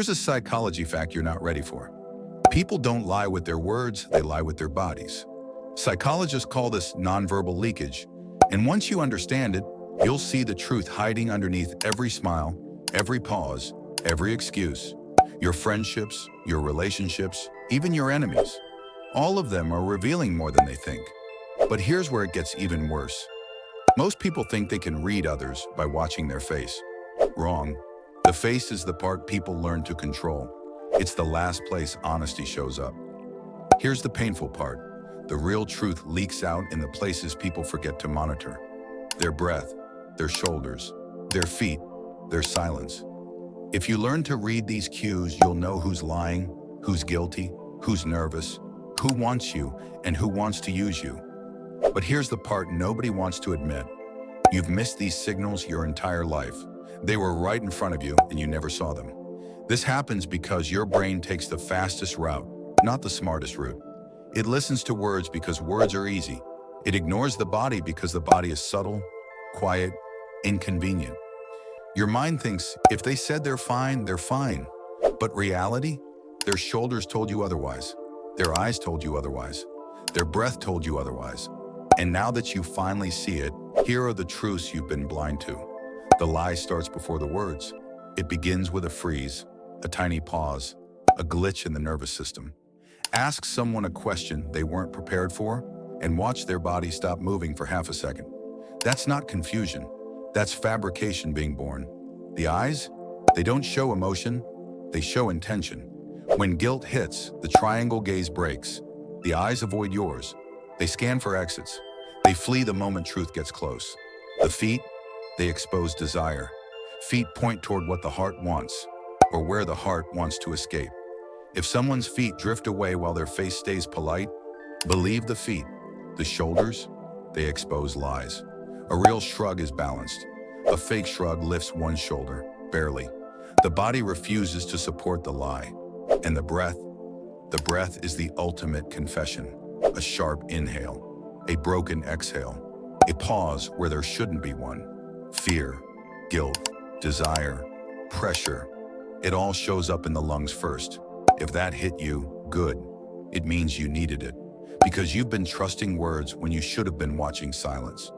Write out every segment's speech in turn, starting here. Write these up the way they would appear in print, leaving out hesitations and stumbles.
Here's a psychology fact you're not ready for. People don't lie with their words, they lie with their bodies. Psychologists call this nonverbal leakage, and once you understand it, you'll see the truth hiding underneath every smile, every pause, every excuse. Your friendships, your relationships, even your enemies. All of them are revealing more than they think. But here's where it gets even worse. Most people think they can read others by watching their face. Wrong. The face is the part people learn to control. It's the last place honesty shows up. Here's the painful part. The real truth leaks out in the places people forget to monitor. Their breath, their shoulders, their feet, their silence. If you learn to read these cues, you'll know who's lying, who's guilty, who's nervous, who wants you, and who wants to use you. But here's the part nobody wants to admit. You've missed these signals your entire life. They were right in front of you and you never saw them. This happens because your brain takes the fastest route, not the smartest route. It listens to words because words are easy. It ignores the body because the body is subtle, quiet, inconvenient. Your mind thinks if they said they're fine, they're fine. But reality? Their shoulders told you otherwise. Their eyes told you otherwise. Their breath told you otherwise. And now that you finally see it, here are the truths you've been blind to. The lie starts before the words. It begins with a freeze, a tiny pause, a glitch in the nervous system. Ask someone a question they weren't prepared for and watch their body stop moving for half a second. That's not confusion. That's fabrication being born. The eyes? They don't show emotion, they show intention. When guilt hits, the triangle gaze breaks. The eyes avoid yours. They scan for exits. They flee the moment truth gets close. The feet? They expose desire. Feet point toward what the heart wants, or where the heart wants to escape. If someone's feet drift away while their face stays polite, believe the feet. The shoulders? They expose lies. A real shrug is balanced. A fake shrug lifts one shoulder, barely. The body refuses to support the lie. And the breath? The breath is the ultimate confession. A sharp inhale, a broken exhale, a pause where there shouldn't be one. Fear, guilt, desire, pressure. It all shows up in the lungs first. If that hit you, good. It means you needed it. Because you've been trusting words when you should have been watching silence.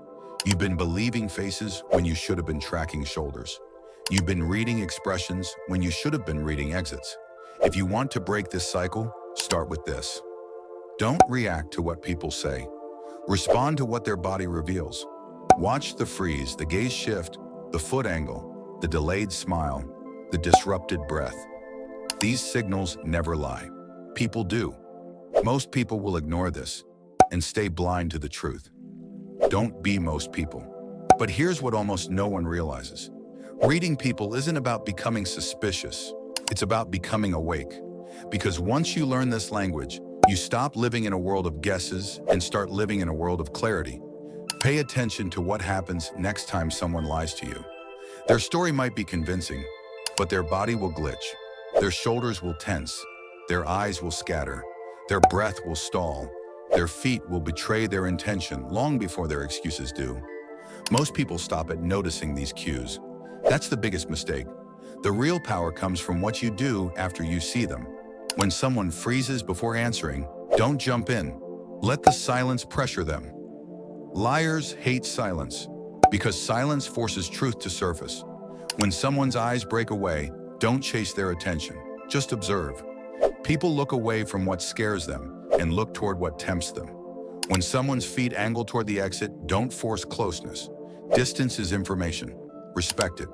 You've been believing faces when you should have been tracking shoulders. You've been reading expressions when you should have been reading exits. If you want to break this cycle, start with this. Don't react to what people say. Respond to what their body reveals. Watch the freeze, the gaze shift, the foot angle, the delayed smile, the disrupted breath. These signals never lie. People do. Most people will ignore this and stay blind to the truth. Don't be most people. But here's what almost no one realizes. Reading people isn't about becoming suspicious. It's about becoming awake. Because once you learn this language, you stop living in a world of guesses and start living in a world of clarity. Pay attention to what happens next time someone lies to you. Their story might be convincing, but their body will glitch. Their shoulders will tense. Their eyes will scatter. Their breath will stall. Their feet will betray their intention long before their excuses do. Most people stop at noticing these cues. That's the biggest mistake. The real power comes from what you do after you see them. When someone freezes before answering, don't jump in. Let the silence pressure them. Liars hate silence because silence forces truth to surface. When someone's eyes break away, don't chase their attention. Just observe. People look away from what scares them and look toward what tempts them. When someone's feet angle toward the exit, don't force closeness. Distance is information. Respect it.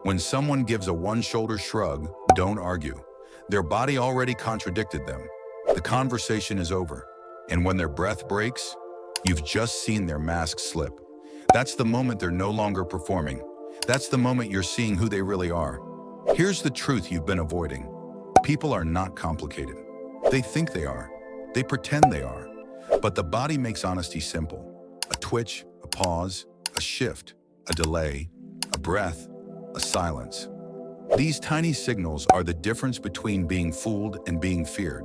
When someone gives a one-shoulder shrug, don't argue. Their body already contradicted them. The conversation is over. And when their breath breaks, you've just seen their mask slip. That's the moment they're no longer performing. That's the moment you're seeing who they really are. Here's the truth you've been avoiding. People are not complicated. They think they are. They pretend they are. But the body makes honesty simple. A twitch, a pause, a shift, a delay, a breath, a silence. These tiny signals are the difference between being fooled and being feared.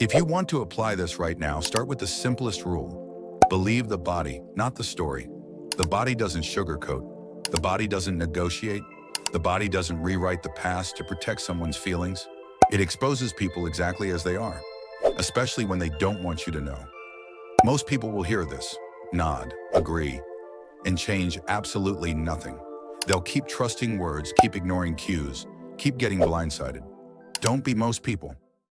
If you want to apply this right now, start with the simplest rule. Believe the body, not the story. The body doesn't sugarcoat. The body doesn't negotiate. The body doesn't rewrite the past to protect someone's feelings. It exposes people exactly as they are, especially when they don't want you to know. Most people will hear this, nod, agree, and change absolutely nothing. They'll keep trusting words, keep ignoring cues, keep getting blindsided. Don't be most people.